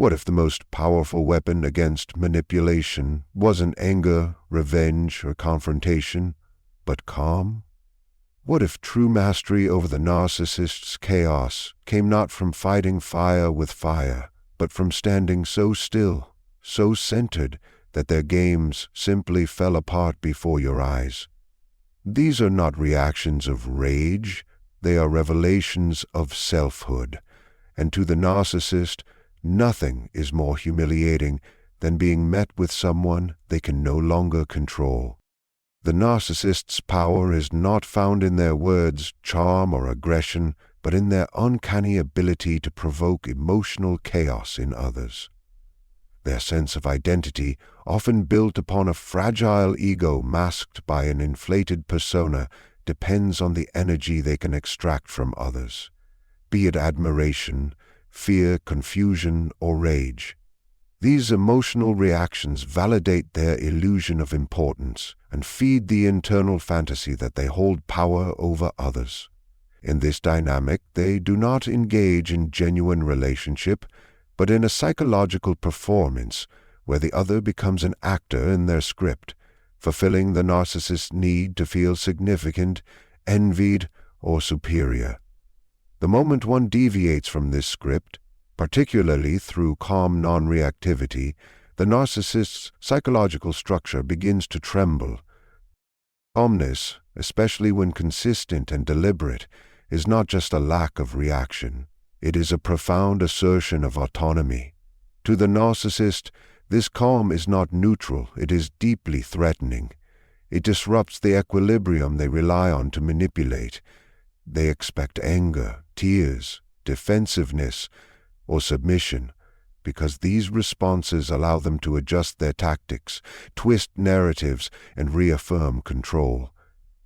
What if the most powerful weapon against manipulation wasn't anger, revenge, or confrontation, but calm? What if true mastery over the narcissist's chaos came not from fighting fire with fire, but from standing so still, so centered, that their games simply fell apart before your eyes? These are not reactions of rage, they are revelations of selfhood, and to the narcissist, nothing is more humiliating than being met with someone they can no longer control. The narcissist's power is not found in their words, charm, or aggression, but in their uncanny ability to provoke emotional chaos in others. Their sense of identity, often built upon a fragile ego masked by an inflated persona, depends on the energy they can extract from others, be it admiration, fear, confusion, or rage. These emotional reactions validate their illusion of importance and feed the internal fantasy that they hold power over others. In this dynamic, they do not engage in genuine relationship, but in a psychological performance where the other becomes an actor in their script, fulfilling the narcissist's need to feel significant, envied, or superior. The moment one deviates from this script, particularly through calm non-reactivity, the narcissist's psychological structure begins to tremble. Calmness, especially when consistent and deliberate, is not just a lack of reaction. It is a profound assertion of autonomy. To the narcissist, this calm is not neutral, it is deeply threatening. It disrupts the equilibrium they rely on to manipulate. They expect anger, tears, defensiveness, or submission, because these responses allow them to adjust their tactics, twist narratives, and reaffirm control.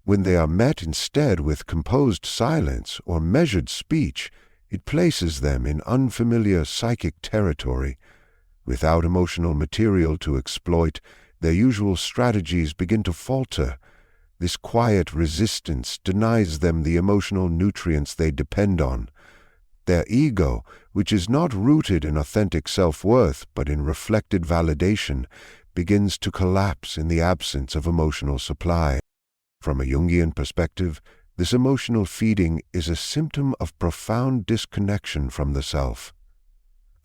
When they are met instead with composed silence or measured speech, it places them in unfamiliar psychic territory. Without emotional material to exploit, their usual strategies begin to falter. This quiet resistance denies them the emotional nutrients they depend on. Their ego, which is not rooted in authentic self-worth but in reflected validation, begins to collapse in the absence of emotional supply. From a Jungian perspective, this emotional feeding is a symptom of profound disconnection from the self.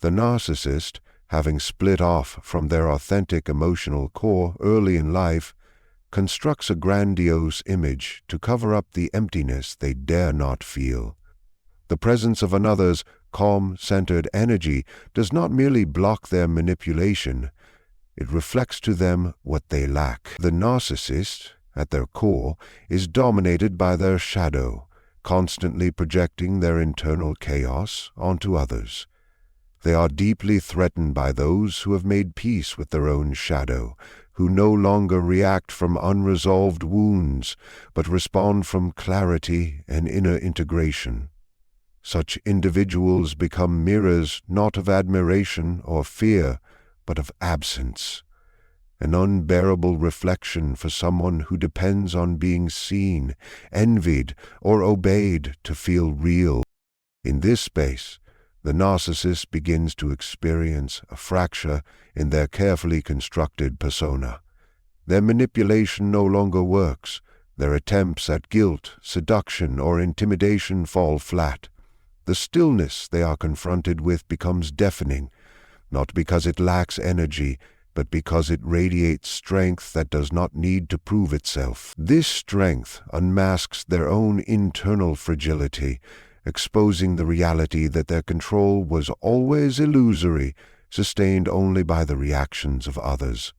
The narcissist, having split off from their authentic emotional core early in life, constructs a grandiose image to cover up the emptiness they dare not feel. The presence of another's calm-centered energy does not merely block their manipulation, it reflects to them what they lack. The narcissist, at their core, is dominated by their shadow, constantly projecting their internal chaos onto others. They are deeply threatened by those who have made peace with their own shadow, who no longer react from unresolved wounds, but respond from clarity and inner integration. Such individuals become mirrors not of admiration or fear, but of absence, an unbearable reflection for someone who depends on being seen, envied, or obeyed to feel real. In this space, the narcissist begins to experience a fracture in their carefully constructed persona. Their manipulation no longer works. Their attempts at guilt, seduction, or intimidation fall flat. The stillness they are confronted with becomes deafening, not because it lacks energy, but because it radiates strength that does not need to prove itself. This strength unmasks their own internal fragility, exposing the reality that their control was always illusory, sustained only by the reactions of others.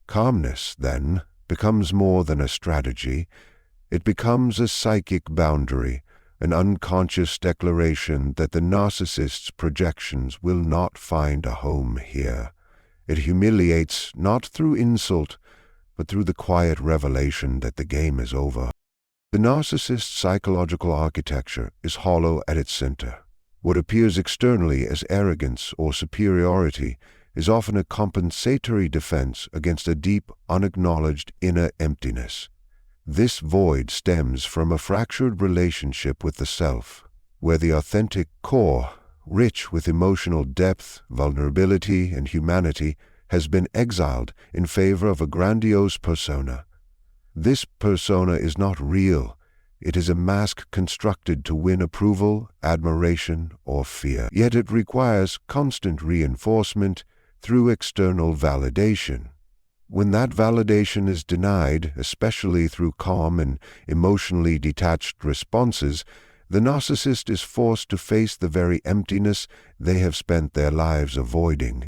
Calmness, then, becomes more than a strategy. It becomes a psychic boundary, an unconscious declaration that the narcissist's projections will not find a home here. It humiliates not through insult, but through the quiet revelation that the game is over. The narcissist's psychological architecture is hollow at its center. What appears externally as arrogance or superiority is often a compensatory defense against a deep, unacknowledged inner emptiness. This void stems from a fractured relationship with the self, where the authentic core, rich with emotional depth, vulnerability, and humanity, has been exiled in favor of a grandiose persona. This persona is not real. It is a mask constructed to win approval, admiration, or fear. Yet it requires constant reinforcement through external validation. When that validation is denied, especially through calm and emotionally detached responses, the narcissist is forced to face the very emptiness they have spent their lives avoiding.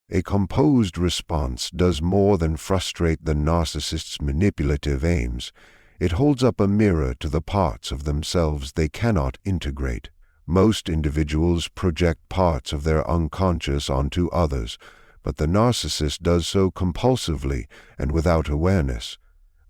A composed response does more than frustrate the narcissist's manipulative aims. It holds up a mirror to the parts of themselves they cannot integrate. Most individuals project parts of their unconscious onto others, but the narcissist does so compulsively and without awareness.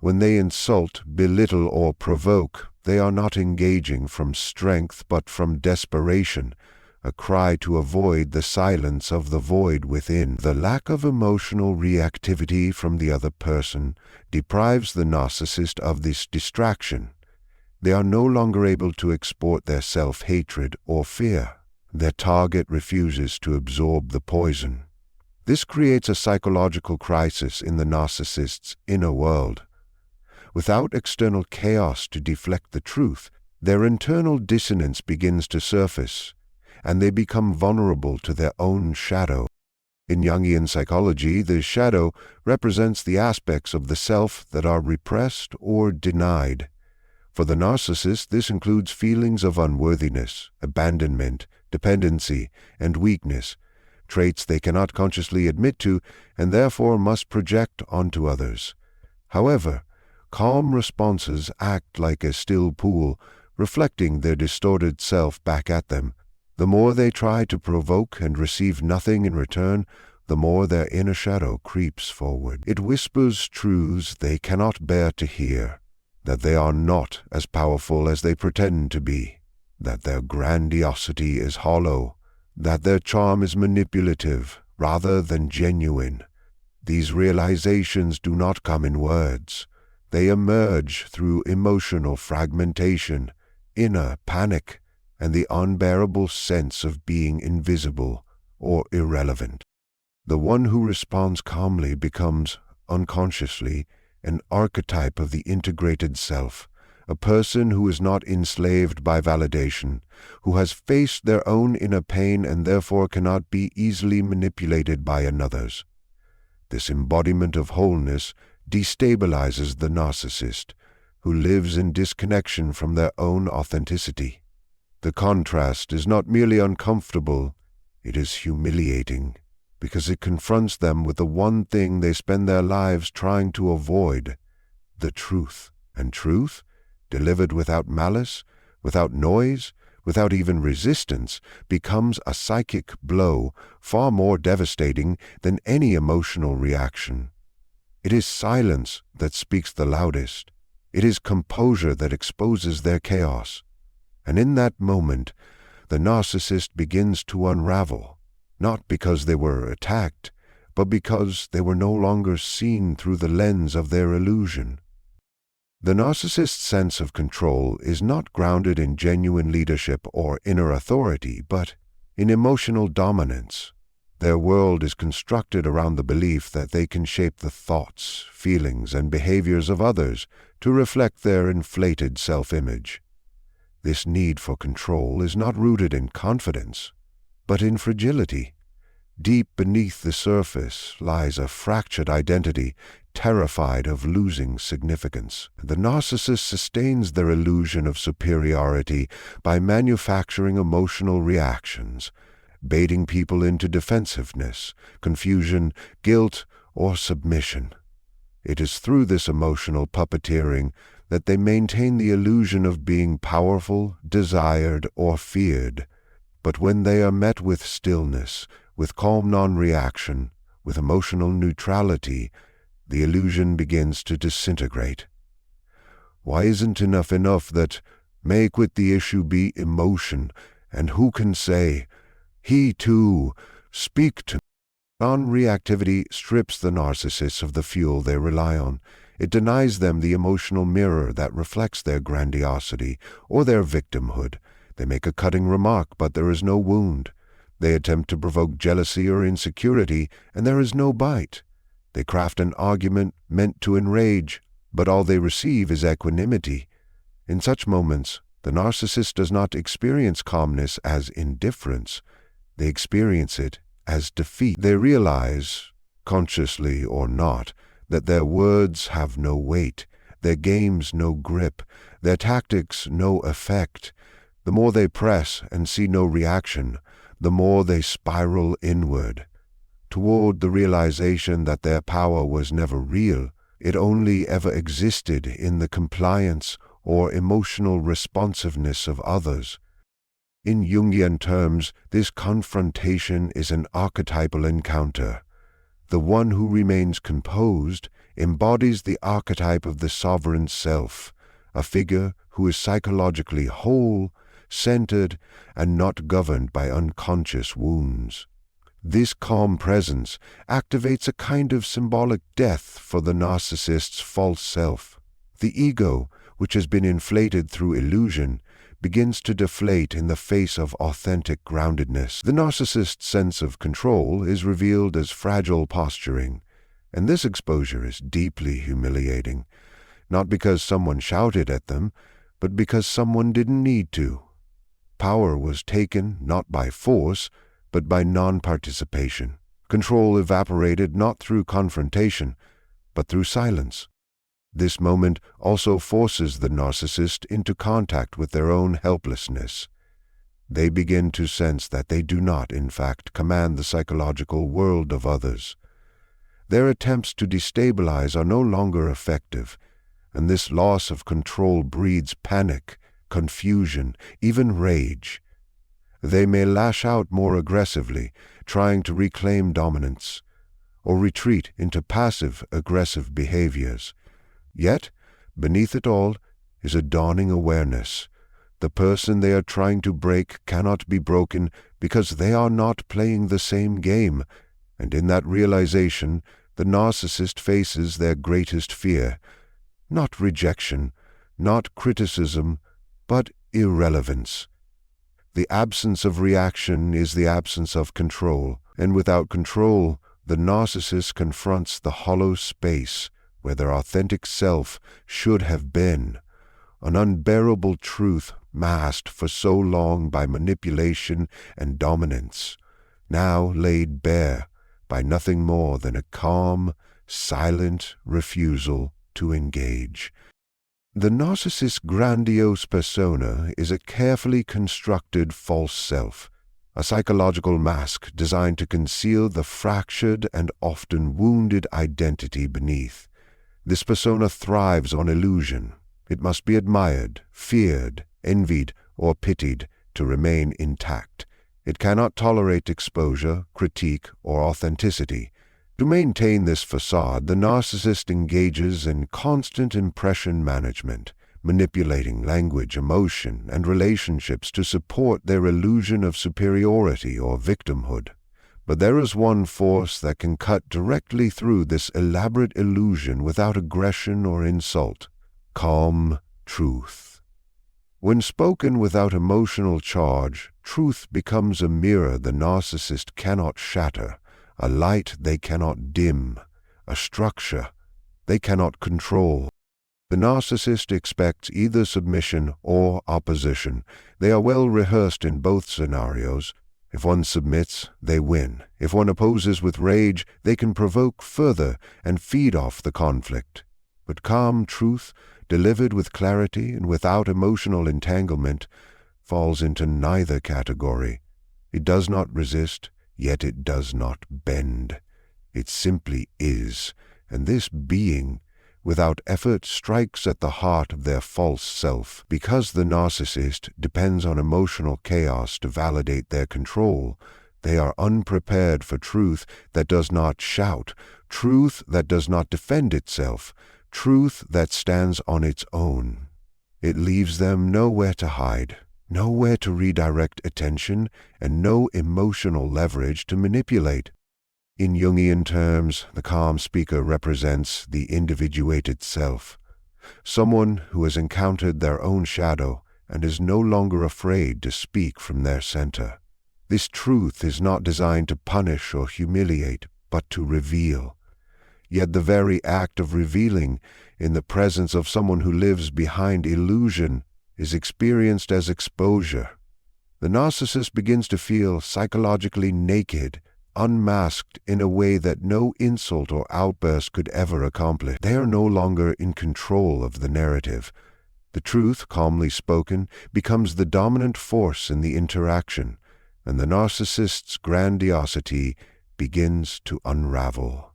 When they insult, belittle, or provoke, they are not engaging from strength but from desperation, a cry to avoid the silence of the void within. The lack of emotional reactivity from the other person deprives the narcissist of this distraction. They are no longer able to export their self-hatred or fear. Their target refuses to absorb the poison. This creates a psychological crisis in the narcissist's inner world. Without external chaos to deflect the truth, their internal dissonance begins to surface, and they become vulnerable to their own shadow. In Jungian psychology, the shadow represents the aspects of the self that are repressed or denied. For the narcissist, this includes feelings of unworthiness, abandonment, dependency, and weakness, traits they cannot consciously admit to and therefore must project onto others. However, calm responses act like a still pool, reflecting their distorted self back at them. The more they try to provoke and receive nothing in return, the more their inner shadow creeps forward. It whispers truths they cannot bear to hear, that they are not as powerful as they pretend to be, that their grandiosity is hollow, that their charm is manipulative rather than genuine. These realizations do not come in words. They emerge through emotional fragmentation, inner panic, and the unbearable sense of being invisible or irrelevant. The one who responds calmly becomes, unconsciously, an archetype of the integrated self, a person who is not enslaved by validation, who has faced their own inner pain and therefore cannot be easily manipulated by another's. This embodiment of wholeness destabilizes the narcissist, who lives in disconnection from their own authenticity. The contrast is not merely uncomfortable, it is humiliating, because it confronts them with the one thing they spend their lives trying to avoid, the truth. And truth, delivered without malice, without noise, without even resistance, becomes a psychic blow far more devastating than any emotional reaction. It is silence that speaks the loudest. It is composure that exposes their chaos. And in that moment, the narcissist begins to unravel, not because they were attacked, but because they were no longer seen through the lens of their illusion. The narcissist's sense of control is not grounded in genuine leadership or inner authority, but in emotional dominance. Their world is constructed around the belief that they can shape the thoughts, feelings, and behaviors of others to reflect their inflated self-image. This need for control is not rooted in confidence, but in fragility. Deep beneath the surface lies a fractured identity, terrified of losing significance. The narcissist sustains their illusion of superiority by manufacturing emotional reactions, baiting people into defensiveness, confusion, guilt, or submission. It is through this emotional puppeteering that they maintain the illusion of being powerful, desired, or feared. But when they are met with stillness, with calm non-reaction, with emotional neutrality, the illusion begins to disintegrate. Why isn't enough that make with the issue be emotion, and who can say, "He too, speak to me"? Non-reactivity strips the narcissists of the fuel they rely on. It denies them the emotional mirror that reflects their grandiosity or their victimhood. They make a cutting remark, but there is no wound. They attempt to provoke jealousy or insecurity, and there is no bite. They craft an argument meant to enrage, but all they receive is equanimity. In such moments, the narcissist does not experience calmness as indifference. They experience it as defeat. They realize, consciously or not, that their words have no weight, their games no grip, their tactics no effect. The more they press and see no reaction, the more they spiral inward, toward the realization that their power was never real. It only ever existed in the compliance or emotional responsiveness of others. In Jungian terms, this confrontation is an archetypal encounter. The one who remains composed embodies the archetype of the sovereign self, a figure who is psychologically whole, centered, and not governed by unconscious wounds. This calm presence activates a kind of symbolic death for the narcissist's false self. The ego, which has been inflated through illusion, begins to deflate in the face of authentic groundedness. The narcissist's sense of control is revealed as fragile posturing, and this exposure is deeply humiliating, not because someone shouted at them, but because someone didn't need to. Power was taken not by force, but by non-participation. Control evaporated not through confrontation, but through silence. This moment also forces the narcissist into contact with their own helplessness. They begin to sense that they do not, in fact, command the psychological world of others. Their attempts to destabilize are no longer effective, and this loss of control breeds panic, confusion, even rage. They may lash out more aggressively, trying to reclaim dominance, or retreat into passive-aggressive behaviors. Yet, beneath it all is a dawning awareness. The person they are trying to break cannot be broken because they are not playing the same game, and in that realization, the narcissist faces their greatest fear. Not rejection, not criticism, but irrelevance. The absence of reaction is the absence of control, and without control, the narcissist confronts the hollow space where their authentic self should have been, an unbearable truth masked for so long by manipulation and dominance, now laid bare by nothing more than a calm, silent refusal to engage. The narcissist's grandiose persona is a carefully constructed false self, a psychological mask designed to conceal the fractured and often wounded identity beneath. This persona thrives on illusion. It must be admired, feared, envied, or pitied to remain intact. It cannot tolerate exposure, critique, or authenticity. To maintain this facade, the narcissist engages in constant impression management, manipulating language, emotion, and relationships to support their illusion of superiority or victimhood. But there is one force that can cut directly through this elaborate illusion without aggression or insult: calm truth. When spoken without emotional charge, truth becomes a mirror the narcissist cannot shatter, a light they cannot dim, a structure they cannot control. The narcissist expects either submission or opposition. They are well rehearsed in both scenarios. If one submits, they win. If one opposes with rage, they can provoke further and feed off the conflict. But calm truth, delivered with clarity and without emotional entanglement, falls into neither category. It does not resist, yet it does not bend. It simply is, and this being, without effort, strikes at the heart of their false self. Because the narcissist depends on emotional chaos to validate their control, they are unprepared for truth that does not shout, truth that does not defend itself, truth that stands on its own. It leaves them nowhere to hide, nowhere to redirect attention, and no emotional leverage to manipulate. In Jungian terms, the calm speaker represents the individuated self, someone who has encountered their own shadow and is no longer afraid to speak from their center. This truth is not designed to punish or humiliate, but to reveal. Yet the very act of revealing in the presence of someone who lives behind illusion is experienced as exposure. The narcissist begins to feel psychologically naked, unmasked in a way that no insult or outburst could ever accomplish. They are no longer in control of the narrative. The truth, calmly spoken, becomes the dominant force in the interaction, and the narcissist's grandiosity begins to unravel.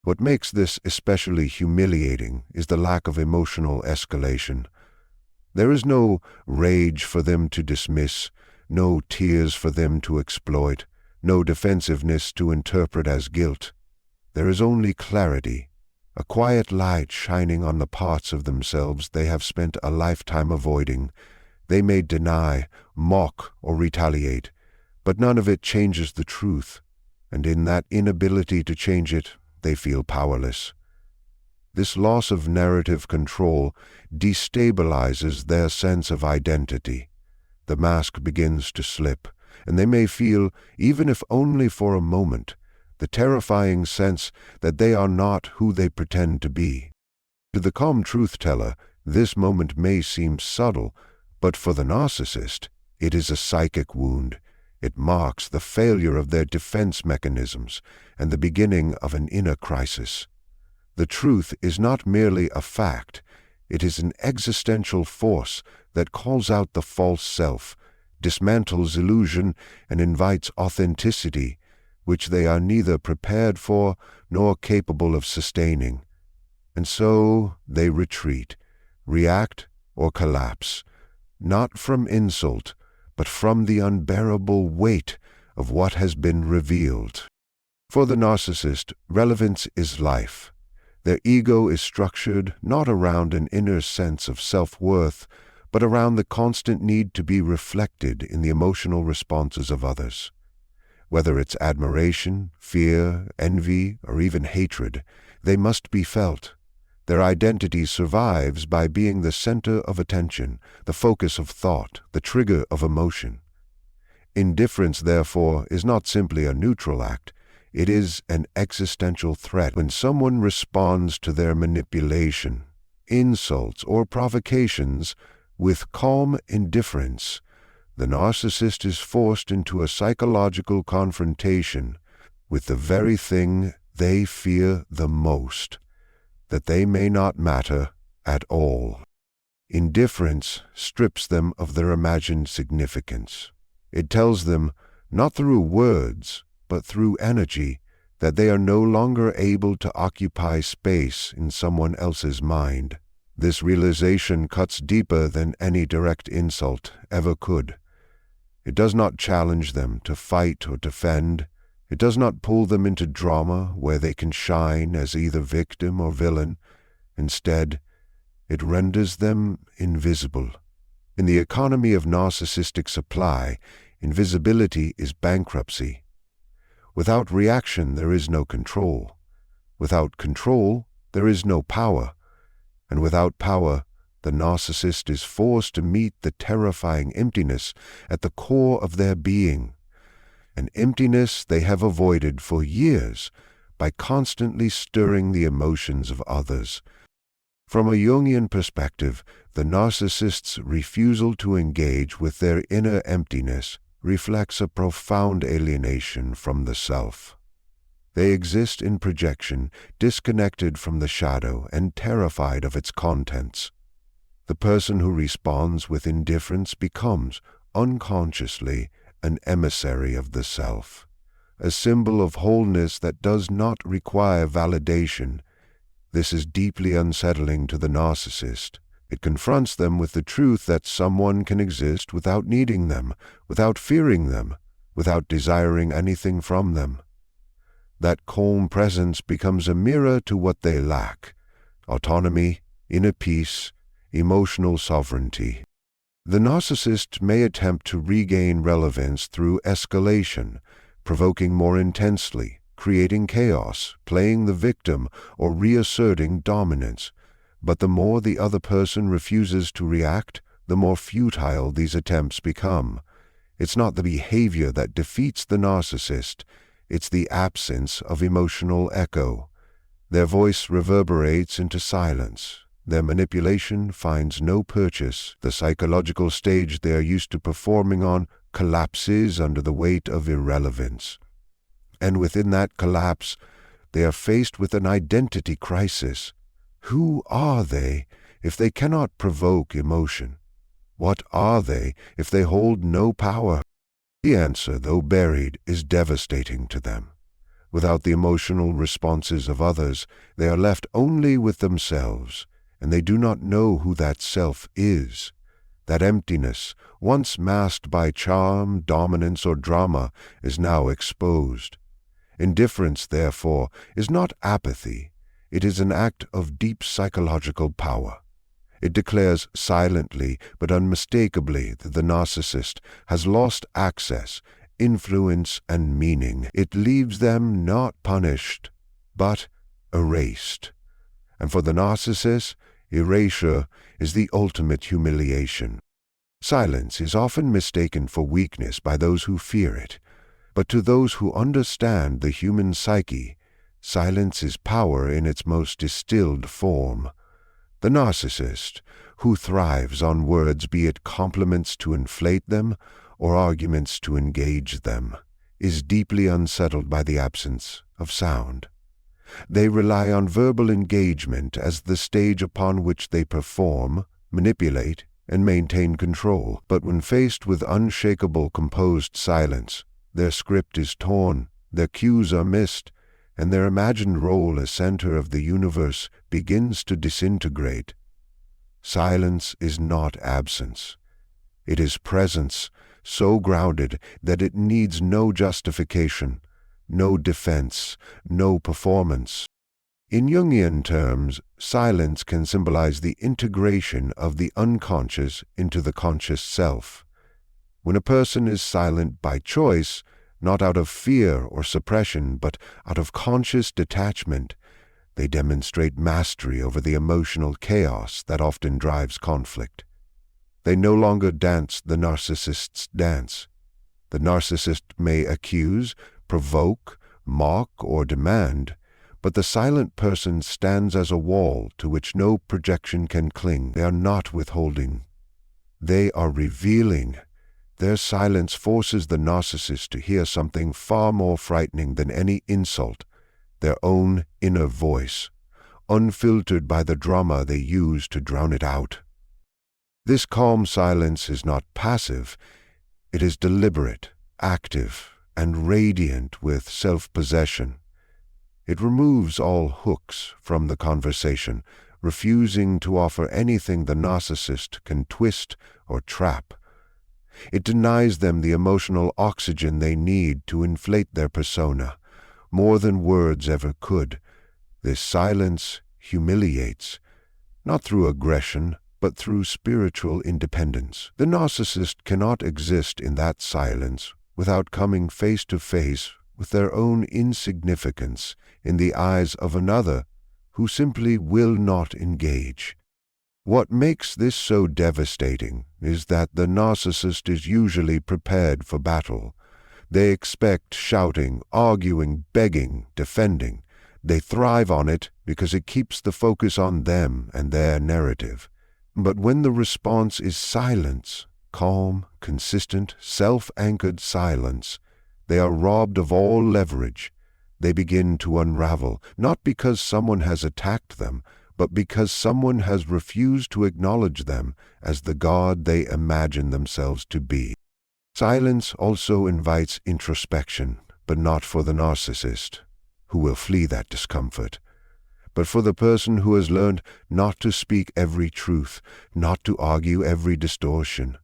What makes this especially humiliating is the lack of emotional escalation. There is no rage for them to dismiss, no tears for them to exploit, no defensiveness to interpret as guilt. There is only clarity, a quiet light shining on the parts of themselves they have spent a lifetime avoiding. They may deny, mock, or retaliate, but none of it changes the truth, and in that inability to change it, they feel powerless. This loss of narrative control destabilizes their sense of identity. The mask begins to slip, and they may feel, even if only for a moment, the terrifying sense that they are not who they pretend to be. To the calm truth-teller, this moment may seem subtle, but for the narcissist, it is a psychic wound. It marks the failure of their defense mechanisms and the beginning of an inner crisis. The truth is not merely a fact, it is an existential force that calls out the false self, dismantles illusion, and invites authenticity, which they are neither prepared for nor capable of sustaining. And so they retreat, react, or collapse, not from insult, but from the unbearable weight of what has been revealed. For the narcissist, relevance is life. Their ego is structured not around an inner sense of self-worth, but around the constant need to be reflected in the emotional responses of others. Whether it's admiration, fear, envy, or even hatred, they must be felt. Their identity survives by being the center of attention, the focus of thought, the trigger of emotion. Indifference, therefore, is not simply a neutral act. It is an existential threat. When someone responds to their manipulation, insults, or provocations with calm indifference, the narcissist is forced into a psychological confrontation with the very thing they fear the most, that they may not matter at all. Indifference strips them of their imagined significance. It tells them, not through words, but through energy, that they are no longer able to occupy space in someone else's mind. This realization cuts deeper than any direct insult ever could. It does not challenge them to fight or defend. It does not pull them into drama where they can shine as either victim or villain. Instead, it renders them invisible. In the economy of narcissistic supply, invisibility is bankruptcy. Without reaction, there is no control. Without control, there is no power. And without power, the narcissist is forced to meet the terrifying emptiness at the core of their being, an emptiness they have avoided for years by constantly stirring the emotions of others. From a Jungian perspective, the narcissist's refusal to engage with their inner emptiness reflects a profound alienation from the self. They exist in projection, disconnected from the shadow and terrified of its contents. The person who responds with indifference becomes, unconsciously, an emissary of the self, a symbol of wholeness that does not require validation. This is deeply unsettling to the narcissist. It confronts them with the truth that someone can exist without needing them, without fearing them, without desiring anything from them. That calm presence becomes a mirror to what they lack: autonomy, inner peace, emotional sovereignty. The narcissist may attempt to regain relevance through escalation, provoking more intensely, creating chaos, playing the victim, or reasserting dominance. But the more the other person refuses to react, the more futile these attempts become. It's not the behavior that defeats the narcissist, it's the absence of emotional echo. Their voice reverberates into silence. Their manipulation finds no purchase. The psychological stage they are used to performing on collapses under the weight of irrelevance. And within that collapse, they are faced with an identity crisis. Who are they if they cannot provoke emotion? What are they if they hold no power? The answer, though buried, is devastating to them. Without the emotional responses of others, they are left only with themselves, and they do not know who that self is. That emptiness, once masked by charm, dominance, or drama, is now exposed. Indifference, therefore, is not apathy. It is an act of deep psychological power. It declares silently but unmistakably that the narcissist has lost access, influence, and meaning. It leaves them not punished, but erased. And for the narcissist, erasure is the ultimate humiliation. Silence is often mistaken for weakness by those who fear it, but to those who understand the human psyche, silence is power in its most distilled form. The narcissist, who thrives on words, be it compliments to inflate them or arguments to engage them, is deeply unsettled by the absence of sound. They rely on verbal engagement as the stage upon which they perform, manipulate, and maintain control. But when faced with unshakable, composed silence, their script is torn, their cues are missed, and their imagined role as center of the universe begins to disintegrate. Silence is not absence. It is presence, so grounded that it needs no justification, no defense, no performance. In Jungian terms, silence can symbolize the integration of the unconscious into the conscious self. When a person is silent by choice, not out of fear or suppression, but out of conscious detachment, they demonstrate mastery over the emotional chaos that often drives conflict. They no longer dance the narcissist's dance. The narcissist may accuse, provoke, mock, or demand, but the silent person stands as a wall to which no projection can cling. They are not withholding. They are revealing. Their silence forces the narcissist to hear something far more frightening than any insult, their own inner voice, unfiltered by the drama they use to drown it out. This calm silence is not passive. It is deliberate, active, and radiant with self-possession. It removes all hooks from the conversation, refusing to offer anything the narcissist can twist or trap. It denies them the emotional oxygen they need to inflate their persona, more than words ever could. This silence humiliates, not through aggression, but through spiritual independence. The narcissist cannot exist in that silence without coming face to face with their own insignificance in the eyes of another who simply will not engage. What makes this so devastating is that the narcissist is usually prepared for battle. They expect shouting, arguing, begging, defending. They thrive on it because it keeps the focus on them and their narrative. But when the response is silence, calm, consistent, self-anchored silence, they are robbed of all leverage. They begin to unravel, not because someone has attacked them, but because someone has refused to acknowledge them as the God they imagine themselves to be. Silence also invites introspection, but not for the narcissist, who will flee that discomfort, but for the person who has learned not to speak every truth, not to argue every distortion.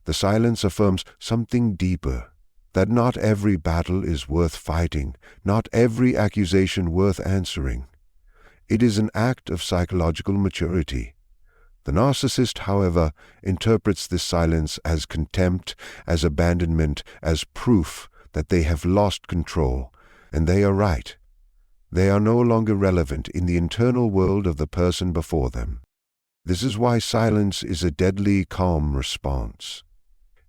The silence affirms something deeper, that not every battle is worth fighting, not every accusation worth answering. It is an act of psychological maturity. The narcissist, however, interprets this silence as contempt, as abandonment, as proof that they have lost control, and they are right. They are no longer relevant in the internal world of the person before them. This is why silence is a deadly calm response.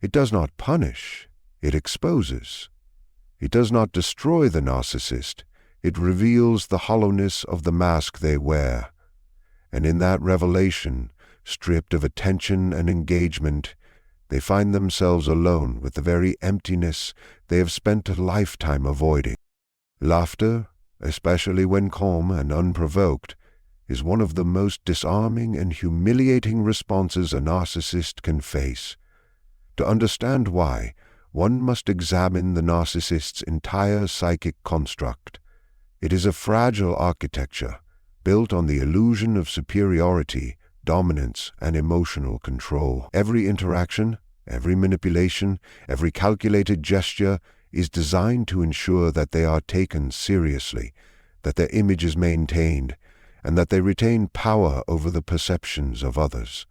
It does not punish, it exposes. It does not destroy the narcissist, it reveals the hollowness of the mask they wear. And in that revelation, stripped of attention and engagement, they find themselves alone with the very emptiness they have spent a lifetime avoiding. Laughter, especially when calm and unprovoked, is one of the most disarming and humiliating responses a narcissist can face. To understand why, one must examine the narcissist's entire psychic construct. It is a fragile architecture, built on the illusion of superiority, dominance, and emotional control. Every interaction, every manipulation, every calculated gesture is designed to ensure that they are taken seriously, that their image is maintained, and that they retain power over the perceptions of others.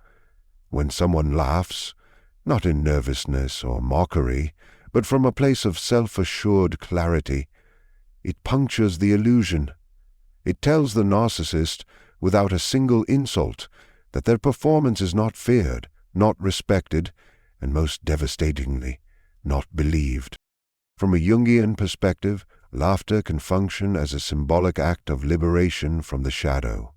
When someone laughs, not in nervousness or mockery, but from a place of self-assured clarity, it punctures the illusion. It tells the narcissist, without a single insult, that their performance is not feared, not respected, and most devastatingly, not believed. From a Jungian perspective, laughter can function as a symbolic act of liberation from the shadow.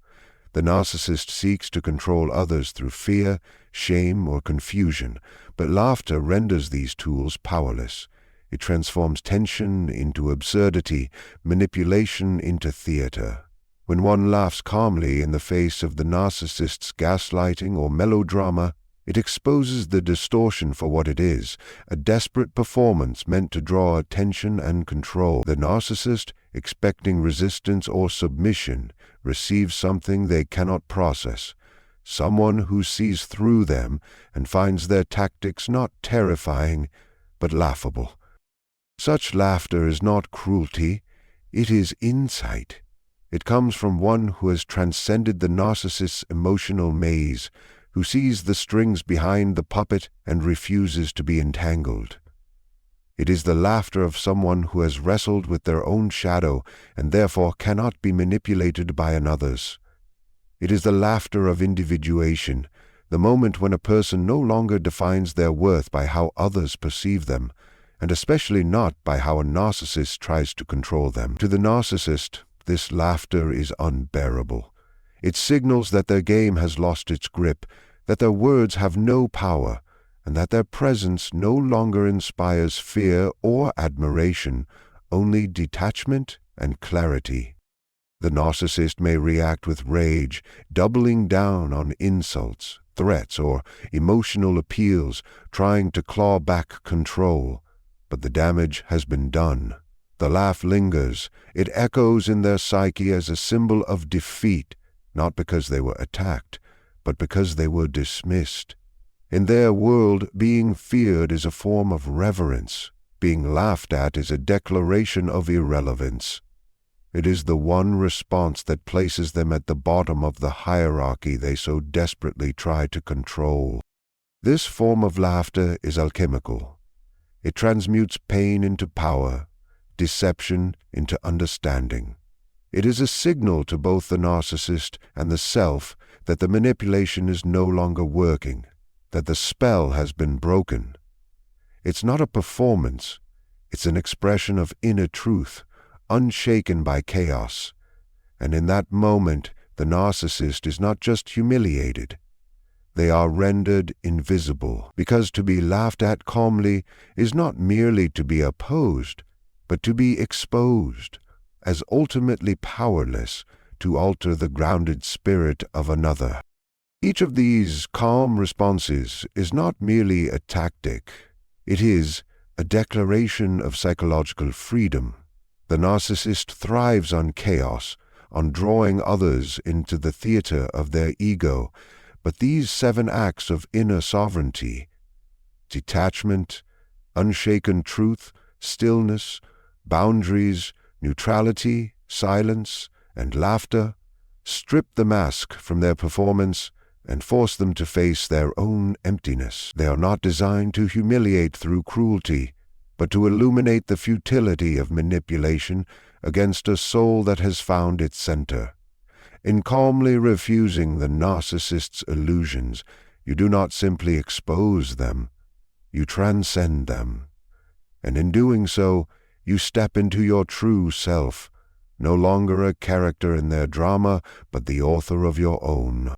The narcissist seeks to control others through fear, shame, or confusion, but laughter renders these tools powerless. It transforms tension into absurdity, manipulation into theater. When one laughs calmly in the face of the narcissist's gaslighting or melodrama, it exposes the distortion for what it is, a desperate performance meant to draw attention and control. The narcissist, expecting resistance or submission, receives something they cannot process, someone who sees through them and finds their tactics not terrifying, but laughable. Such laughter is not cruelty, it is insight. It comes from one who has transcended the narcissist's emotional maze, who sees the strings behind the puppet and refuses to be entangled. It is the laughter of someone who has wrestled with their own shadow and therefore cannot be manipulated by another's. It is the laughter of individuation, the moment when a person no longer defines their worth by how others perceive them, and especially not by how a narcissist tries to control them. To the narcissist, this laughter is unbearable. It signals that their game has lost its grip, that their words have no power, and that their presence no longer inspires fear or admiration, only detachment and clarity. The narcissist may react with rage, doubling down on insults, threats, or emotional appeals, trying to claw back control, but the damage has been done. The laugh lingers. It echoes in their psyche as a symbol of defeat, not because they were attacked, but because they were dismissed. In their world, being feared is a form of reverence. Being laughed at is a declaration of irrelevance. It is the one response that places them at the bottom of the hierarchy they so desperately try to control. This form of laughter is alchemical. It transmutes pain into power, deception into understanding. It is a signal to both the narcissist and the self that the manipulation is no longer working, that the spell has been broken. It's not a performance, it's an expression of inner truth, unshaken by chaos. And in that moment, the narcissist is not just humiliated. They are rendered invisible, because to be laughed at calmly is not merely to be opposed, but to be exposed, as ultimately powerless to alter the grounded spirit of another. Each of these calm responses is not merely a tactic, it is a declaration of psychological freedom. The narcissist thrives on chaos, on drawing others into the theater of their ego, but these 7 acts of inner sovereignty, detachment, unshaken truth, stillness, boundaries, neutrality, silence, and laughter, strip the mask from their performance and force them to face their own emptiness. They are not designed to humiliate through cruelty, but to illuminate the futility of manipulation against a soul that has found its center. In calmly refusing the narcissist's illusions, you do not simply expose them, you transcend them. And in doing so, you step into your true self, no longer a character in their drama, but the author of your own.